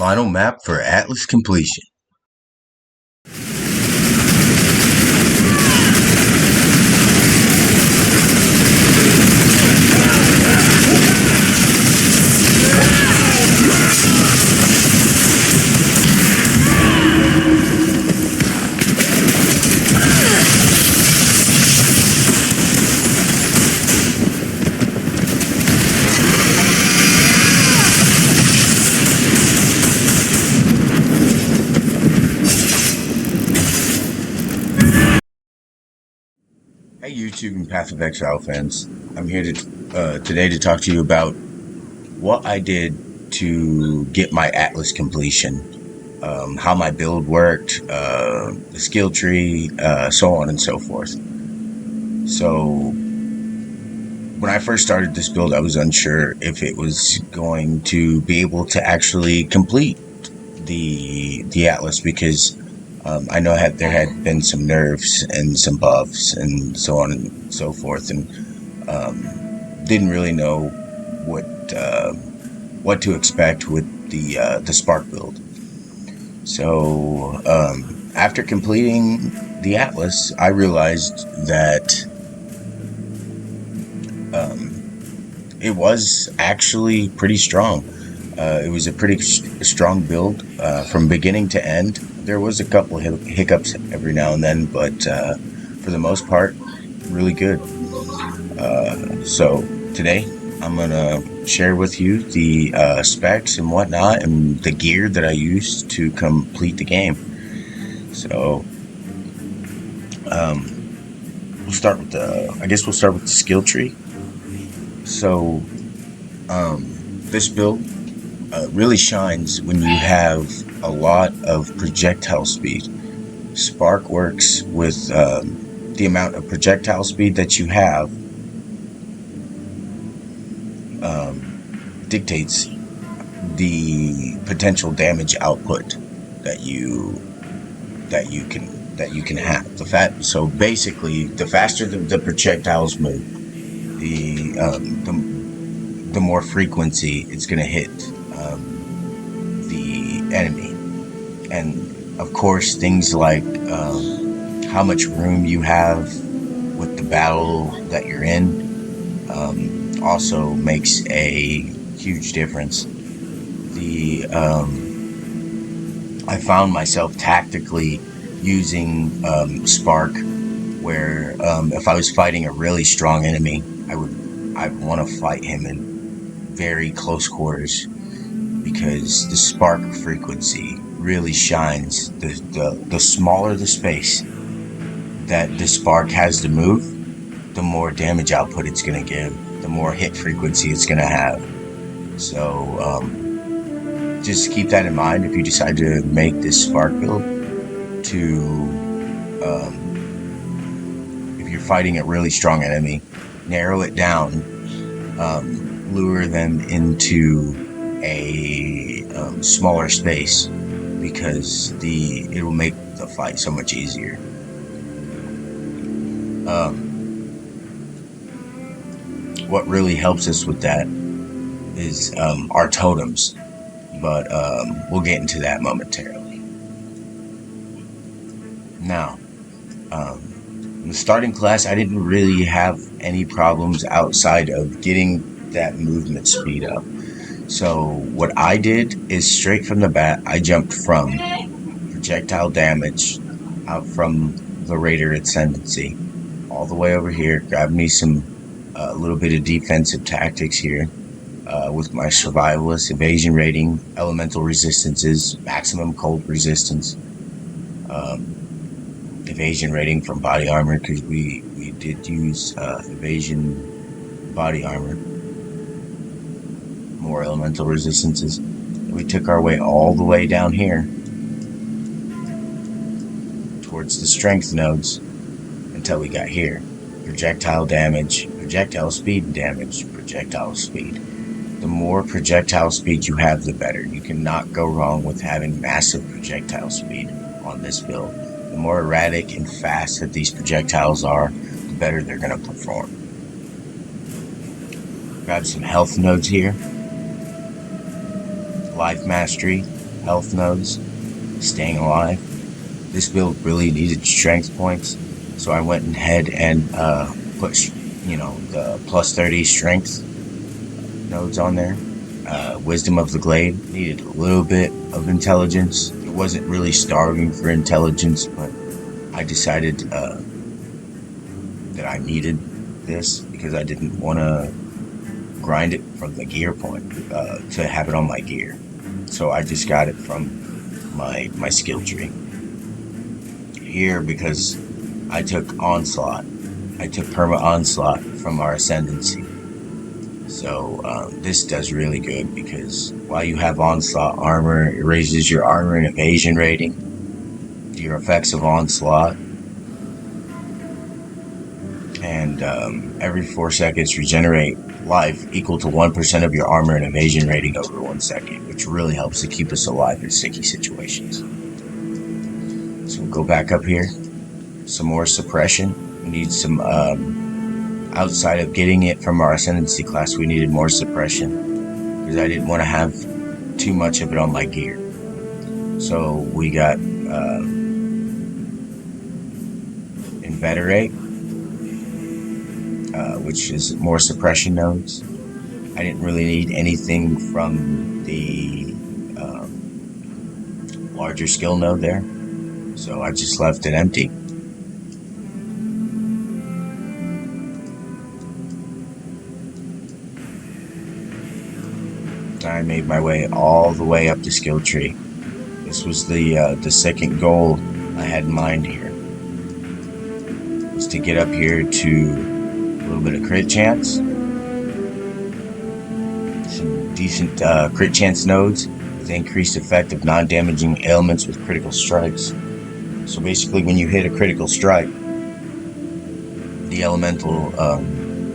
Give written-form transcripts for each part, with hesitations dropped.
Final map for Atlas completion. Hey YouTube and Path of Exile fans, I'm here today to talk to you about what I did to get my Atlas completion, how my build worked, the skill tree, so on and so forth. So when I first started this build, I was unsure if it was going to be able to actually complete the Atlas because I know there had been some nerfs and some buffs and so on and so forth, and didn't really know what to expect with the Spark build. So after completing the Atlas, I realized that it was actually pretty strong. It was a pretty strong build from beginning to end. There was a couple hiccups every now and then, but for the most part, really good. So today, I'm going to share with you the specs and whatnot and the gear that I used to complete the game. So we'll start with the skill tree. So this build really shines when you have a lot of projectile speed. Spark works with the amount of projectile speed that you have dictates the potential damage output that you can have. So basically, the faster the projectiles move, the more frequency it's going to hit the enemy. And of course, things like how much room you have with the battle that you're in also makes a huge difference. I found myself tactically using Spark, where if I was fighting a really strong enemy, I'd want to fight him in very close quarters, because the Spark frequency really shines. The smaller the space that the Spark has to move, the more damage output it's going to give, the more hit frequency it's going to have. So just keep that in mind if you decide to make this Spark build. If you're fighting a really strong enemy, narrow it down, lure them into a smaller space, because it will make the fight so much easier. What really helps us with that is our totems, but we'll get into that momentarily. Now, in the starting class, I didn't really have any problems outside of getting that movement speed up. So what I did is, straight from the bat, I jumped from projectile damage out from the Raider Ascendancy all the way over here, grabbed me a little bit of defensive tactics here with my survivalist, evasion rating, elemental resistances, maximum cold resistance, evasion rating from body armor, because we did use evasion body armor, more elemental resistances. We took our way all the way down here towards the strength nodes until we got here. Projectile damage, projectile speed damage, projectile speed. The more projectile speed you have, the better. You cannot go wrong with having massive projectile speed on this build. The more erratic and fast that these projectiles are, the better they're going to perform. Grab some health nodes here. Life Mastery, health nodes, staying alive. This build really needed strength points, so I went ahead and put, the plus 30 strength nodes on there. Wisdom of the Glade needed a little bit of intelligence. It wasn't really starving for intelligence, but I decided that I needed this because I didn't want to grind it from the gear point to have it on my gear. So I just got it from my skill tree. Here, because I took Onslaught. I took Perma Onslaught from our Ascendancy. So this does really good because while you have Onslaught armor, it raises your armor and evasion rating, your effects of Onslaught, and every 4 seconds regenerate life equal to 1% of your armor and evasion rating over 1 second, which really helps to keep us alive in sticky situations. So we'll go back up here. Some more suppression. We need some, outside of getting it from our Ascendancy class, we needed more suppression because I didn't want to have too much of it on my gear. So we got Inveterate, which is more suppression nodes. I didn't really need anything from the larger skill node there, so I just left it empty. I made my way all the way up the skill tree. This was the second goal I had in mind here, was to get up here to a little bit of crit chance, some decent crit chance nodes with increased effect of non-damaging ailments with critical strikes. So basically, when you hit a critical strike, the elemental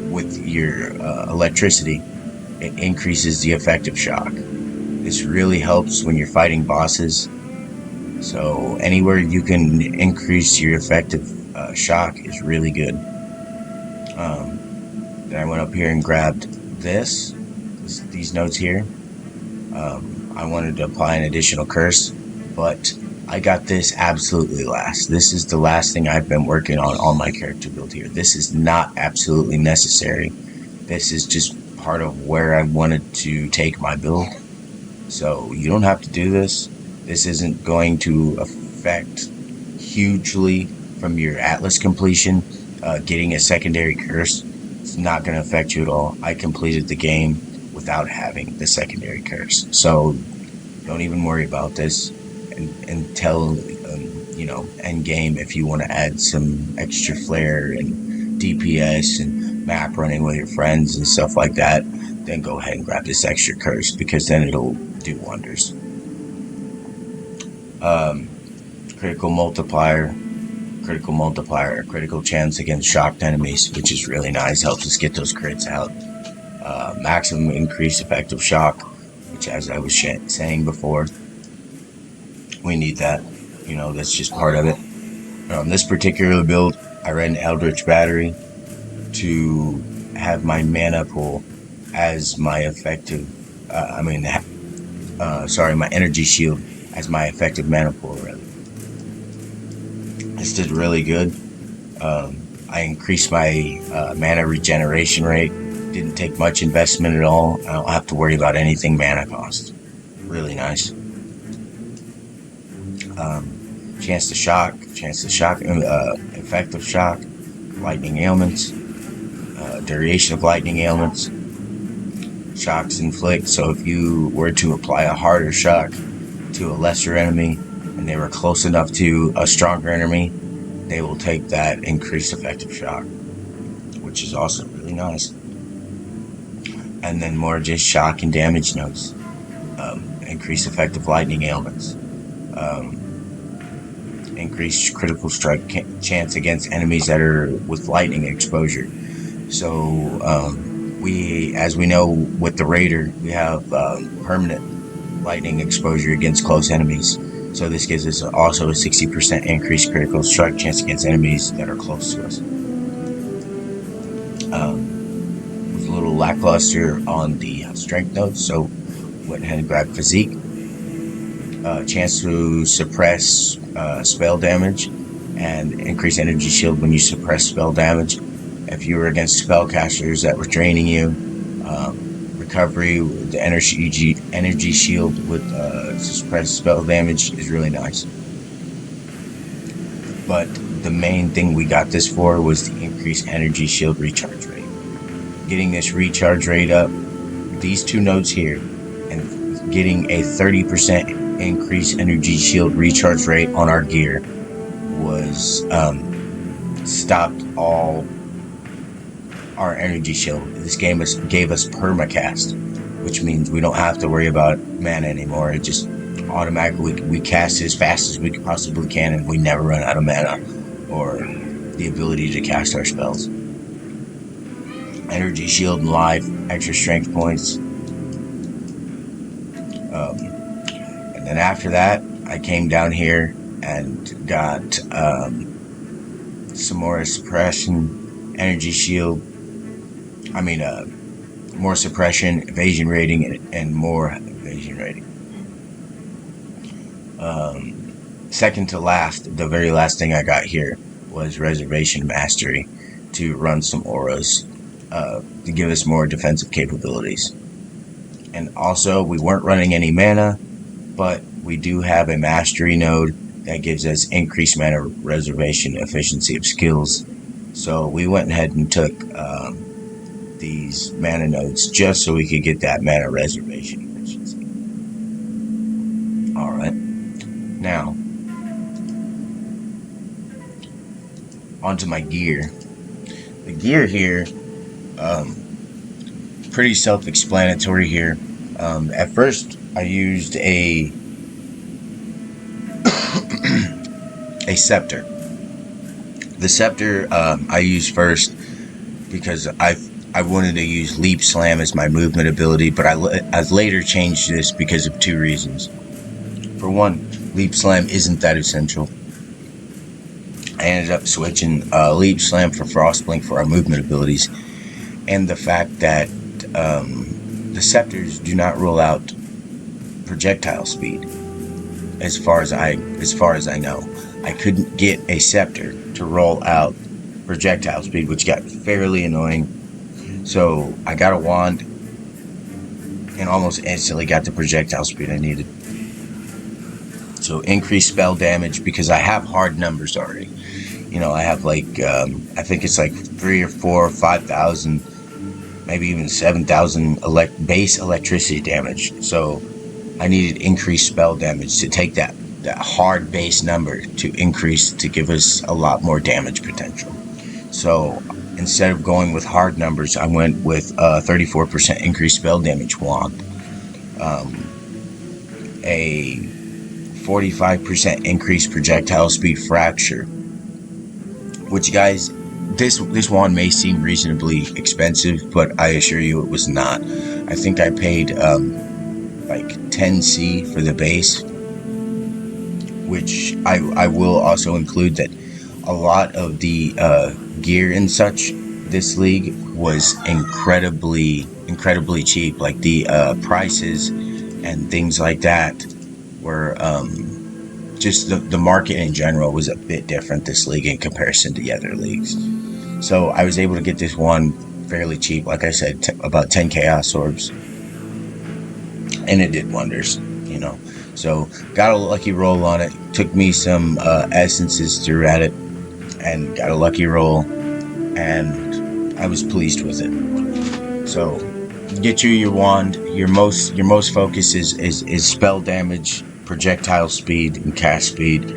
with your electricity, it increases the effective shock. This really helps when you're fighting bosses. So anywhere you can increase your effective shock is really good. Then I went up here and grabbed these notes here. I wanted to apply an additional curse, but I got this absolutely last. This is the last thing I've been working on my character build here. This is not absolutely necessary. This is just part of where I wanted to take my build. So you don't have to do this. This isn't going to affect hugely from your Atlas completion. Getting a secondary curse, it's not going to affect you at all. I completed the game without having the secondary curse, so don't even worry about this until end game. If you want to add some extra flair and DPS and map running with your friends and stuff like that, then go ahead and grab this extra curse, because then it'll do wonders. Critical multiplier, critical chance against shocked enemies, which is really nice. Helps us get those crits out. Maximum increased effective shock, which, as I was saying before, we need that. That's just part of it. This particular build, I ran Eldritch Battery to have my mana pool as my effective, my energy shield as my effective mana pool, rather. This did really good. I increased my mana regeneration rate. Didn't take much investment at all. I don't have to worry about anything mana cost. Really nice. Chance to shock, effective shock, lightning ailments, duration of lightning ailments, shocks inflict. So if you were to apply a harder shock to a lesser enemy and they were close enough to a stronger enemy, they will take that increased effective shock, which is also really nice. And then more just shock and damage notes, increased effective lightning ailments, increased critical strike chance against enemies that are with lightning exposure. So as we know with the Raider, we have permanent lightning exposure against close enemies. So this gives us also a 60% increased critical strike chance against enemies that are close to us. Was a little lackluster on the strength notes, so went ahead and grabbed physique. chance to suppress spell damage and increase energy shield when you suppress spell damage. If you were against spellcasters that were draining you, recovery, the energy shield with suppress spell damage is really nice. But the main thing we got this for was the increased energy shield recharge rate. Getting this recharge rate up, these two nodes here, and getting a 30% increased energy shield recharge rate on our gear was stopped all our energy shield. This game gave us permacast, which means we don't have to worry about mana anymore. It just automatically, we cast as fast as we possibly can, and we never run out of mana or the ability to cast our spells. Energy shield and life, extra strength points. And then after that, I came down here and got some more suppression, energy shield. More suppression, evasion rating, and more evasion rating. Second to last, the very last thing I got here was Reservation Mastery to run some auras to give us more defensive capabilities. And also, we weren't running any mana, but we do have a Mastery node that gives us increased mana reservation efficiency of skills. So we went ahead and took these mana nodes just so we could get that mana reservation efficiency. Alright, now onto my gear. The gear here, pretty self-explanatory here. At first I used a scepter. The scepter I used first because I wanted to use Leap Slam as my movement ability, but I later changed this because of two reasons. For one, Leap Slam isn't that essential. I ended up switching Leap Slam for Frostblink for our movement abilities, and the fact that the scepters do not roll out projectile speed. As far as I know, I couldn't get a scepter to roll out projectile speed, which got fairly annoying. So I got a wand and almost instantly got the projectile speed I needed. So increased spell damage because I have hard numbers already. You know, I have like I think it's like 3 or 4 or 5,000, maybe even 7,000 base electricity damage. So I needed increased spell damage to take that hard base number to increase to give us a lot more damage potential. So instead of going with hard numbers, I went with a 34% increased spell damage wand, a 45% increased projectile speed fracture, which, guys, this wand may seem reasonably expensive, but I assure you it was not. I think I paid like 10C for the base, which I will also include that a lot of the gear and such this league was incredibly cheap. Like the prices and things like that were just the market in general was a bit different this league in comparison to the other leagues. So I was able to get this one fairly cheap, like I said, about 10 chaos orbs, and it did wonders, you know. So got a lucky roll on it. Took me some essences through at it and got a lucky roll, and I was pleased with it. So get you your wand. Your most focus is spell damage, projectile speed, and cast speed.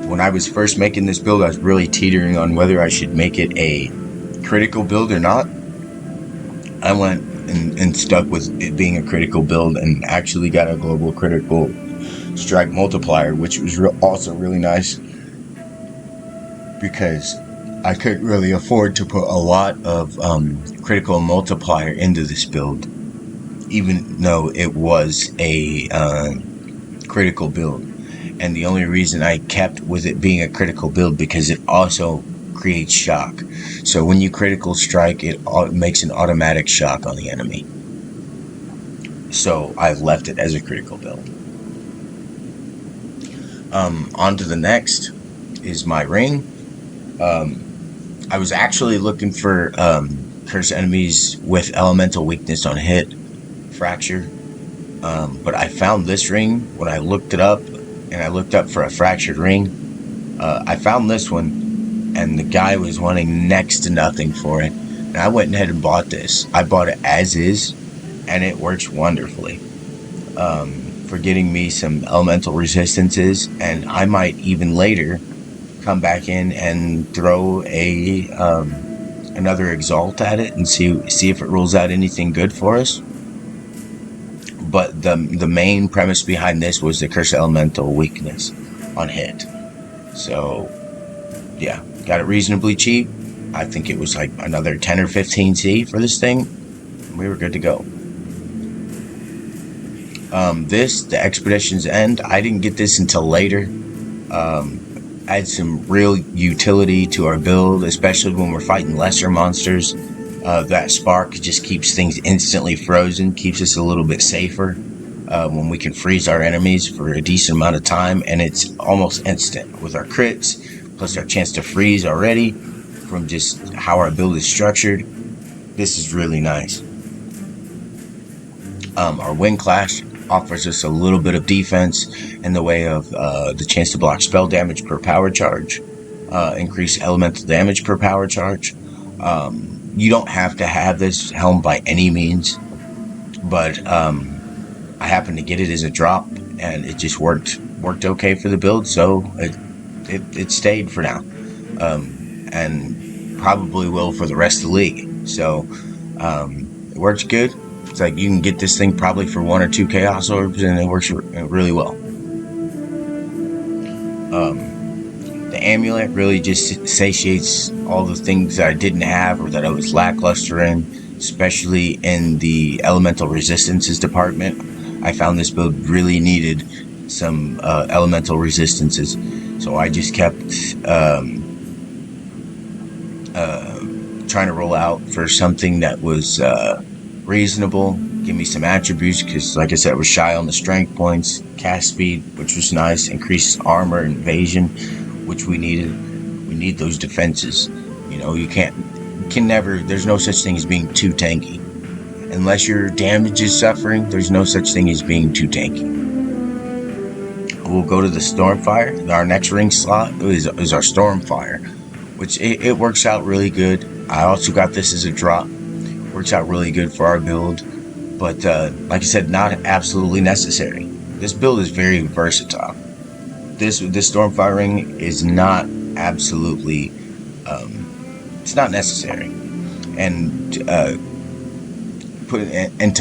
When I was first making this build, I was really teetering on whether I should make it a critical build or not. I went and stuck with it being a critical build, and actually got a global critical strike multiplier, which was also really nice because I couldn't really afford to put a lot of critical multiplier into this build, even though it was a critical build. And the only reason I kept with it being a critical build because it also creates shock. So when you critical strike, it makes an automatic shock on the enemy. so I left it as a critical build. On to the next is my ring. I was actually looking for curse enemies with elemental weakness on hit, fracture, but I found this ring when I looked it up, and I looked up for a fractured ring. I found this one, and the guy was wanting next to nothing for it, and I went ahead and bought this. I bought it as is, and it works wonderfully for getting me some elemental resistances, and I might even later come back in and throw a another exalt at it and see if it rolls out anything good for us. But the main premise behind this was the curse elemental weakness on hit. So yeah, got it reasonably cheap. I think it was like another 10 or 15 C for this thing. We were good to go. The Expedition's End, I didn't get this until later. Adds some real utility to our build, especially when we're fighting lesser monsters. That spark just keeps things instantly frozen, keeps us a little bit safer when we can freeze our enemies for a decent amount of time, and it's almost instant with our crits, plus our chance to freeze already from just how our build is structured. This is really nice. Our Wind Clash offers us a little bit of defense in the way of the chance to block spell damage per power charge, increase elemental damage per power charge. You don't have to have this helm by any means, but I happened to get it as a drop, and it just worked okay for the build, so it stayed for now, and probably will for the rest of the league. So it works good. It's like you can get this thing probably for 1 or 2 Chaos Orbs, and it works really well. The amulet really just satiates all the things that I didn't have or that I was lackluster in, especially in the elemental resistances department. I found this build really needed some elemental resistances, so I just kept trying to roll out for something that was reasonable, give me some attributes, because like I said, I was shy on the strength points, cast speed, which was nice, increased armor and evasion, which we needed. We need those defenses. You know, you can never, there's no such thing as being too tanky. Unless your damage is suffering, there's no such thing as being too tanky. We'll go to the Stormfire. Our next ring slot is our Stormfire, which it works out really good. I also got this as a drop. Works out really good for our build, but like I said, not absolutely necessary. This build is very versatile. This Stormfire ring is not absolutely, it's not necessary. And to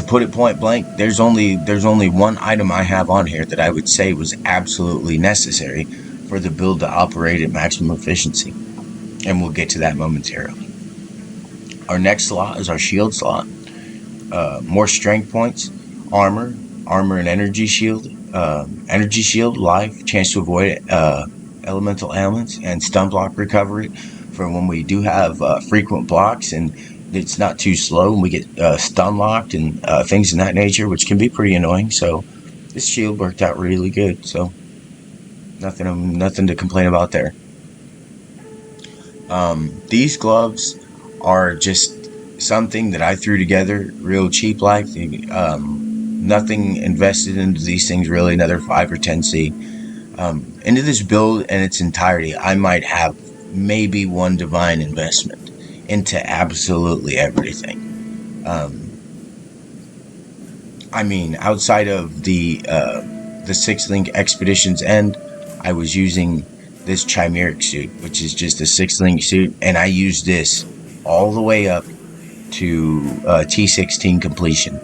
put it point blank, there's only one item I have on here that I would say was absolutely necessary for the build to operate at maximum efficiency, and we'll get to that momentarily. Our next slot is our shield slot. More strength points, armor and energy shield. Energy shield, life, chance to avoid elemental ailments, and stun block recovery for when we do have frequent blocks and it's not too slow and we get stun locked and things in that nature, which can be pretty annoying. So this shield worked out really good. So nothing to complain about there. These gloves are just something that I threw together real cheap like. Nothing invested into these things really, another 5 or 10 C. Into this build in its entirety, I might have maybe 1 divine investment into absolutely everything. I mean, outside of the 6-link Expedition's End, I was using this Chimeric suit, which is just a 6-link suit, and I used this all the way up to T16 completion.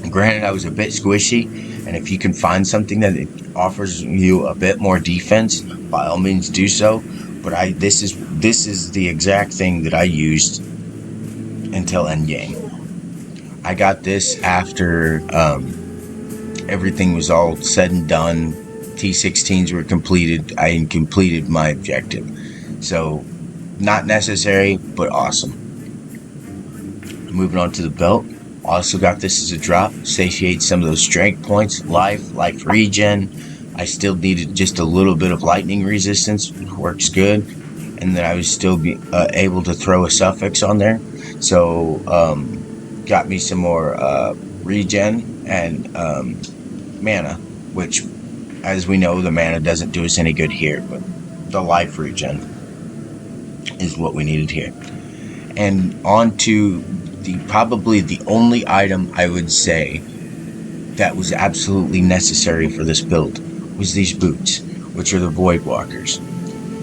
Granted, I was a bit squishy, and if you can find something that offers you a bit more defense, by all means do so. But this is the exact thing that I used until endgame. I got this after everything was all said and done. T16s were completed. I completed my objective. So, not necessary, but awesome. Moving on to the belt. Also got this as a drop. Satiate some of those strength points. Life regen. I still needed just a little bit of lightning resistance. Works good. And then I would still be able to throw a suffix on there. So, got me some more regen and mana, which, as we know, the mana doesn't do us any good here, but the life regen is what we needed here. And on to probably the only item I would say that was absolutely necessary for this build was these boots, which are the Void Walkers.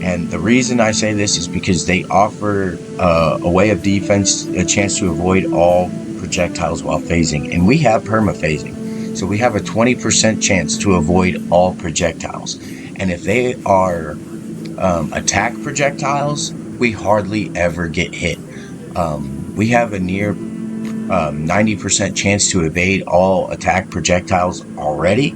And the reason I say this is because they offer a way of defense, a chance to avoid all projectiles while phasing. And we have perma-phasing. So we have a 20% chance to avoid all projectiles. And if they are attack projectiles, we hardly ever get hit. We have a near 90% chance to evade all attack projectiles already.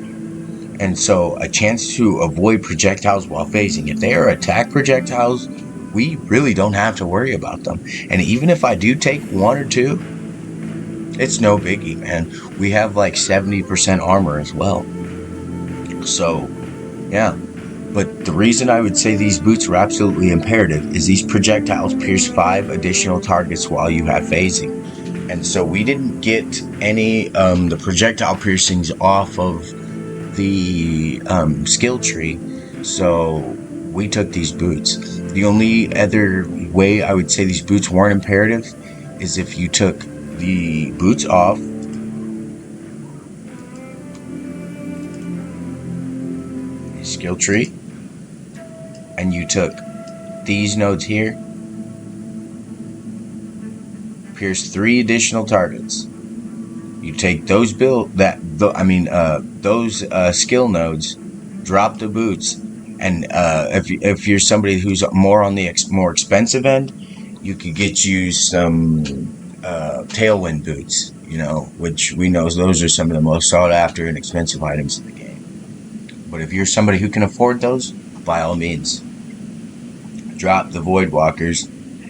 And so a chance to avoid projectiles while phasing. If they are attack projectiles, we really don't have to worry about them. And even if I do take one or two, it's no biggie, man. We have like 70% armor as well. So, yeah. But the reason I would say these boots are absolutely imperative is these projectiles pierce 5 additional targets while you have phasing. And so we didn't get any the projectile piercings off of the skill tree, so we took these boots. The only other way I would say these boots weren't imperative is if you took the boots off the skill tree and you took these nodes here, pierce 3 additional targets. You take those those skill nodes, drop the boots, and if you're somebody who's more on the more expensive end, you could get you some tailwind boots, which we know those are some of the most sought after and expensive items in the game. But if you're somebody who can afford those, by all means, drop the Void Walkers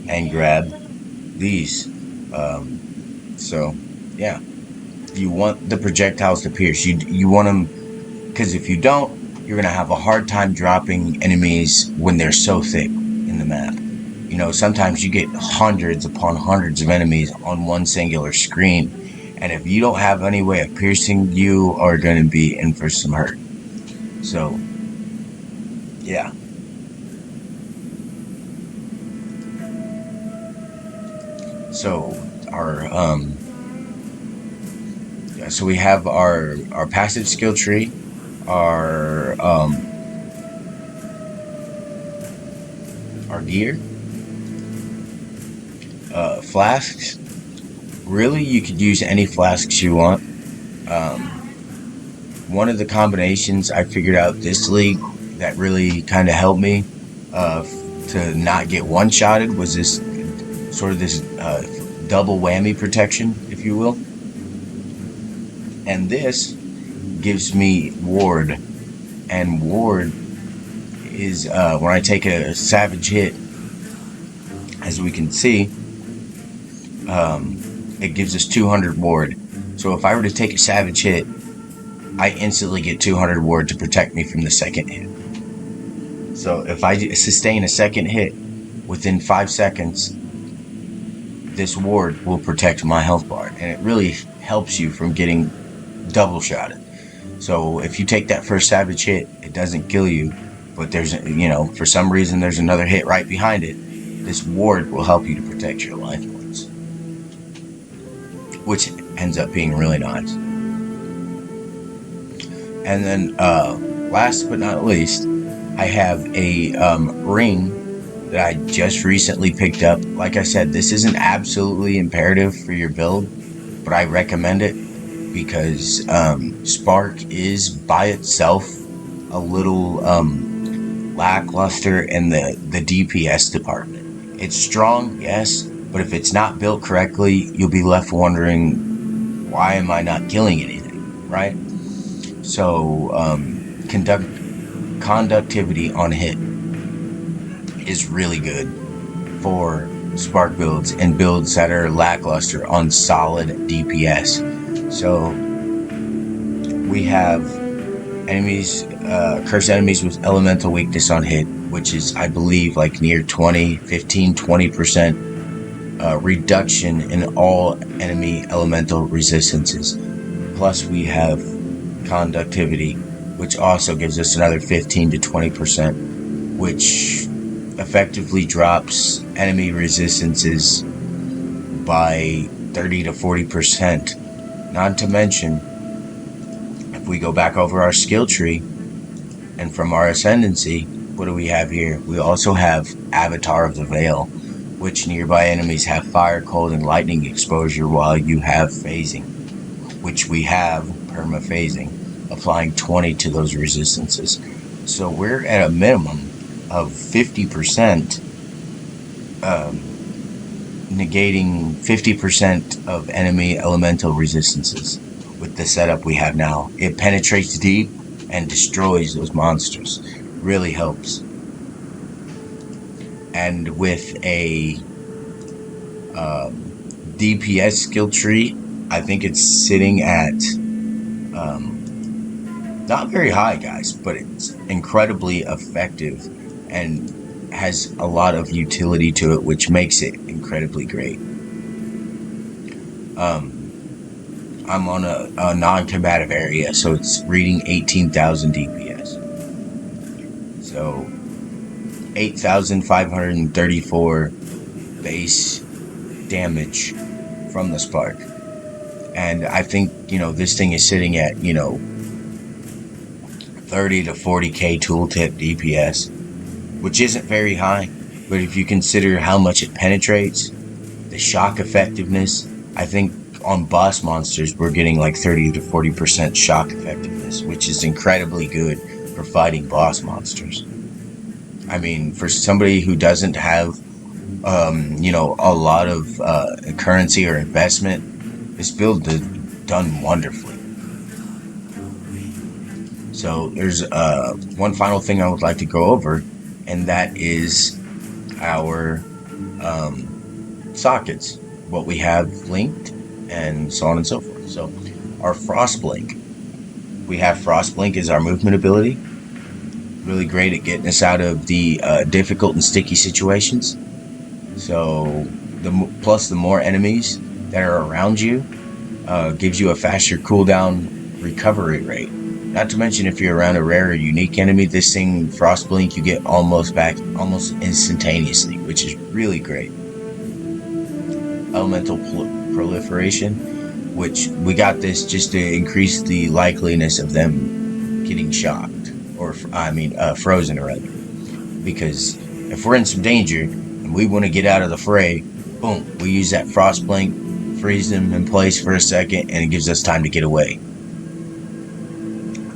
and grab these. So yeah. You want the projectiles to pierce. You want them, because if you don't, you're going to have a hard time dropping enemies when they're so thick in the map. Sometimes you get hundreds upon hundreds of enemies on one singular screen, and if you don't have any way of piercing, you are going to be in for some hurt. So, yeah. So, so we have our passive skill tree, our gear, flasks. Really, you could use any flasks you want. One of the combinations I figured out this league that really kind of helped me to not get one-shotted was this sort of this double whammy protection, if you will. And this gives me ward, and ward is when I take a savage hit, as we can see, it gives us 200 ward. So if I were to take a savage hit, I instantly get 200 ward to protect me from the second hit. So if I sustain a second hit within 5 seconds, this ward will protect my health bar, and it really helps you from getting double shotted. So if you take that first savage hit, it doesn't kill you, but there's, for some reason there's another hit right behind it. This ward will help you to protect your life points, which ends up being really nice. And then last but not least, I have a ring that I just recently picked up. Like I said, this isn't absolutely imperative for your build, but I recommend it because Spark is by itself a little lackluster in the DPS department. It's strong, yes, but if it's not built correctly, you'll be left wondering, why am I not killing anything, right? So conductivity on hit is really good for spark builds and builds that are lackluster on solid DPS. So we have enemies, cursed enemies with elemental weakness on hit, which is, I believe, like near 15-20% reduction in all enemy elemental resistances. Plus we have conductivity, which also gives us another 15-20%, which effectively drops enemy resistances by 30-40%. Not to mention, if we go back over our skill tree and from our ascendancy, what do we have here? We also have Avatar of the Veil, which nearby enemies have fire, cold, and lightning exposure while you have phasing, which we have perma phasing, applying 20 to those resistances. So we're at a minimum of 50%, negating 50% of enemy elemental resistances with the setup we have now. It penetrates deep and destroys those monsters. Really helps. And with a DPS skill tree, I think it's sitting at not very high, guys, but it's incredibly effective and has a lot of utility to it, which makes it incredibly great. I'm on a non-combative area, so it's reading 18,000 DPS. So 8,534 base damage from the spark. And I think, this thing is sitting at, 30 to 40k tooltip DPS, which isn't very high, but if you consider how much it penetrates, the shock effectiveness, I think on boss monsters we're getting like 30 to 40% shock effectiveness, which is incredibly good for fighting boss monsters. I mean, for somebody who doesn't have a lot of currency or investment, this build is done wonderfully. So there's one final thing I would like to go over, and that is our sockets, what we have linked, and so on and so forth. So our Frost Blink, we have Frost Blink as our movement ability, really great at getting us out of the difficult and sticky situations. So plus the more enemies that are around you gives you a faster cooldown recovery rate. Not to mention, if you're around a rare or unique enemy, this thing, Frost Blink, you get almost back almost instantaneously, which is really great. Elemental proliferation, which we got this just to increase the likeliness of them getting shocked, or frozen, rather. Because if we're in some danger and we want to get out of the fray, boom, we use that Frost Blink, freeze them in place for a second, and it gives us time to get away.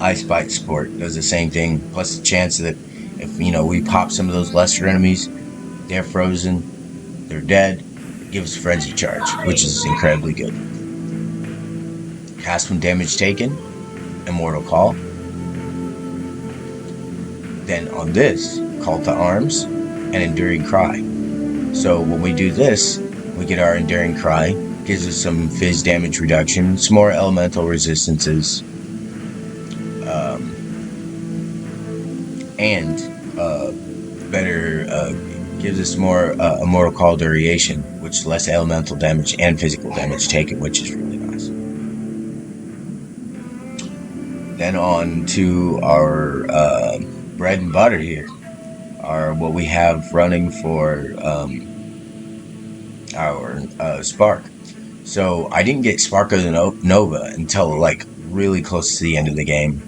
Ice Bite support does the same thing, plus the chance that if we pop some of those lesser enemies, they're frozen, they're dead, it gives Frenzy Charge, which is incredibly good. Cast when damage taken, Immortal Call. Then on this, Call to Arms and Enduring Cry. So when we do this, we get our Enduring Cry, gives us some fizz damage reduction, some more elemental resistances, and better gives us more Immortal Call duration, which is less elemental damage and physical damage taken, which is really nice. Then on to our bread and butter here, are what we have running for our Spark. So I didn't get Spark of the Nova until like really close to the end of the game,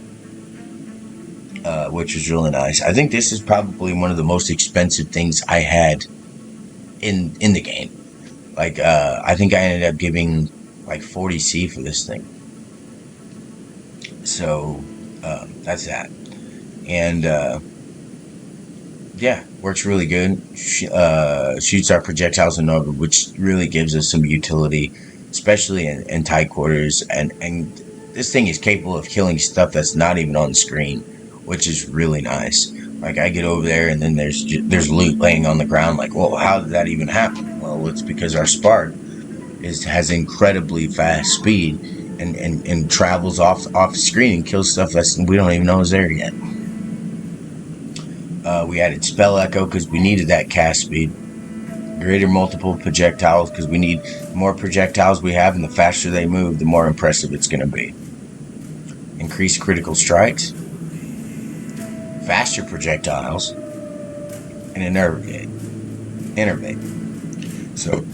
which was really nice. I think this is probably one of the most expensive things I had in the game. Like I think I ended up giving like 40C for this thing. So that's that. And yeah, works really good. Shoots our projectiles in Nova, which really gives us some utility, especially in tight quarters. And this thing is capable of killing stuff that's not even on the screen, which is really nice. Like I get over there and then there's loot laying on the ground. Like, well, how did that even happen? Well, bullets because our spark has incredibly fast speed and travels off screen and kills stuff that we don't even know is there yet. We added spell echo because we needed that cast speed. Greater multiple projectiles because we need more projectiles we have, and the faster they move, the more impressive it's going to be. Increased critical strikes, faster projectiles, and innervate. So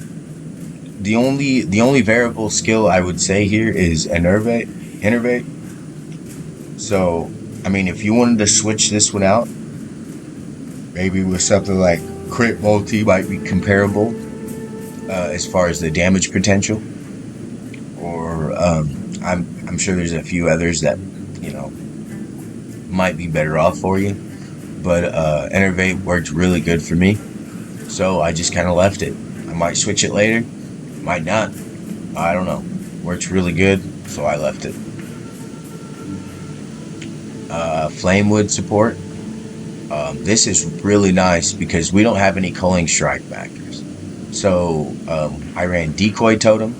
the only variable skill I would say here is innervate. So I mean, if you wanted to switch this one out, maybe with something like crit multi might be comparable as far as the damage potential, or I'm sure there's a few others that might be better off for you, but Innervate worked really good for me, so I just kind of left it. I might switch it later, might not, I don't know. Works really good, so I left it. Flamewood support. This is really nice because we don't have any culling strike factors. So I ran Decoy Totem,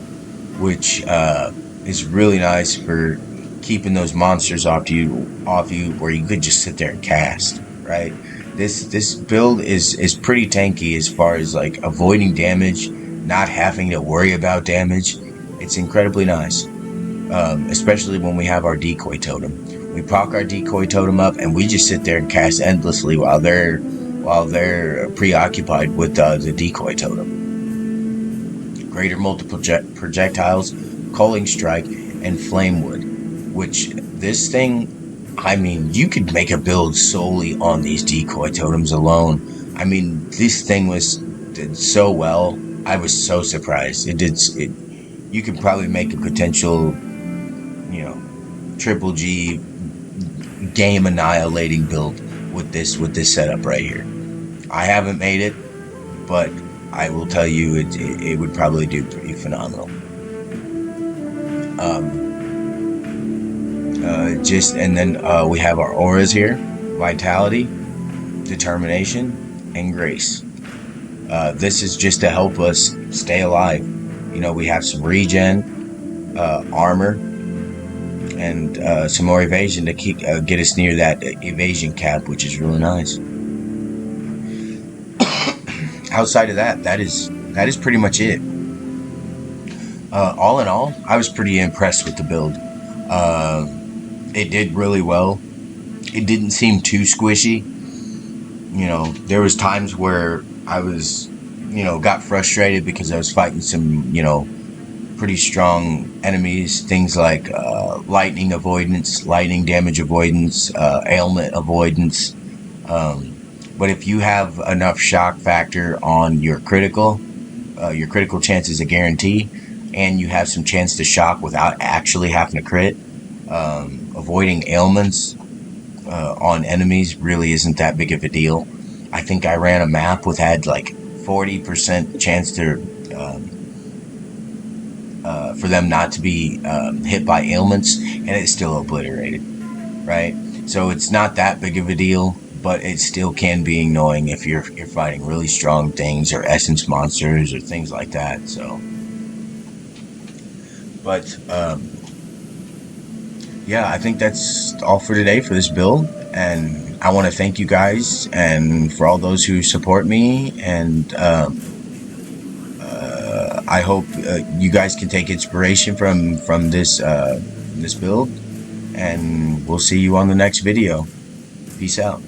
which is really nice for keeping those monsters off you where you could just sit there and cast, right? This build is pretty tanky as far as like avoiding damage, not having to worry about damage. It's incredibly nice, especially when we have our Decoy Totem. We proc our Decoy Totem up, and we just sit there and cast endlessly while they're preoccupied with the Decoy Totem. Greater multiple projectiles, Culling Strike, and Flamewood. Which this thing, I mean, you could make a build solely on these Decoy Totems alone. I mean, this thing did so well. I was so surprised. You could probably make a potential, triple G game annihilating build with this setup right here. I haven't made it, but I will tell you it would probably do pretty phenomenal. And then we have our auras here: Vitality, Determination, and Grace. This is just to help us stay alive. We have some regen, armor, and some more evasion to get us near that evasion cap, which is really nice. Outside of that is pretty much it. All in all, I was pretty impressed with the build. It did really well. It didn't seem too squishy. There was times where I was, got frustrated because I was fighting some, pretty strong enemies, things like lightning avoidance, lightning damage avoidance, ailment avoidance. But if you have enough shock factor on your critical chance is a guarantee, and you have some chance to shock without actually having to crit, avoiding ailments on enemies really isn't that big of a deal. I think I ran a map had like 40% chance to for them not to be hit by ailments, and it's still obliterated, right? So it's not that big of a deal, but it still can be annoying if you're fighting really strong things or essence monsters or things like that. So, but yeah, I think that's all for today for this build, and I want to thank you guys and for all those who support me, and I hope you guys can take inspiration from this build, and we'll see you on the next video. Peace out.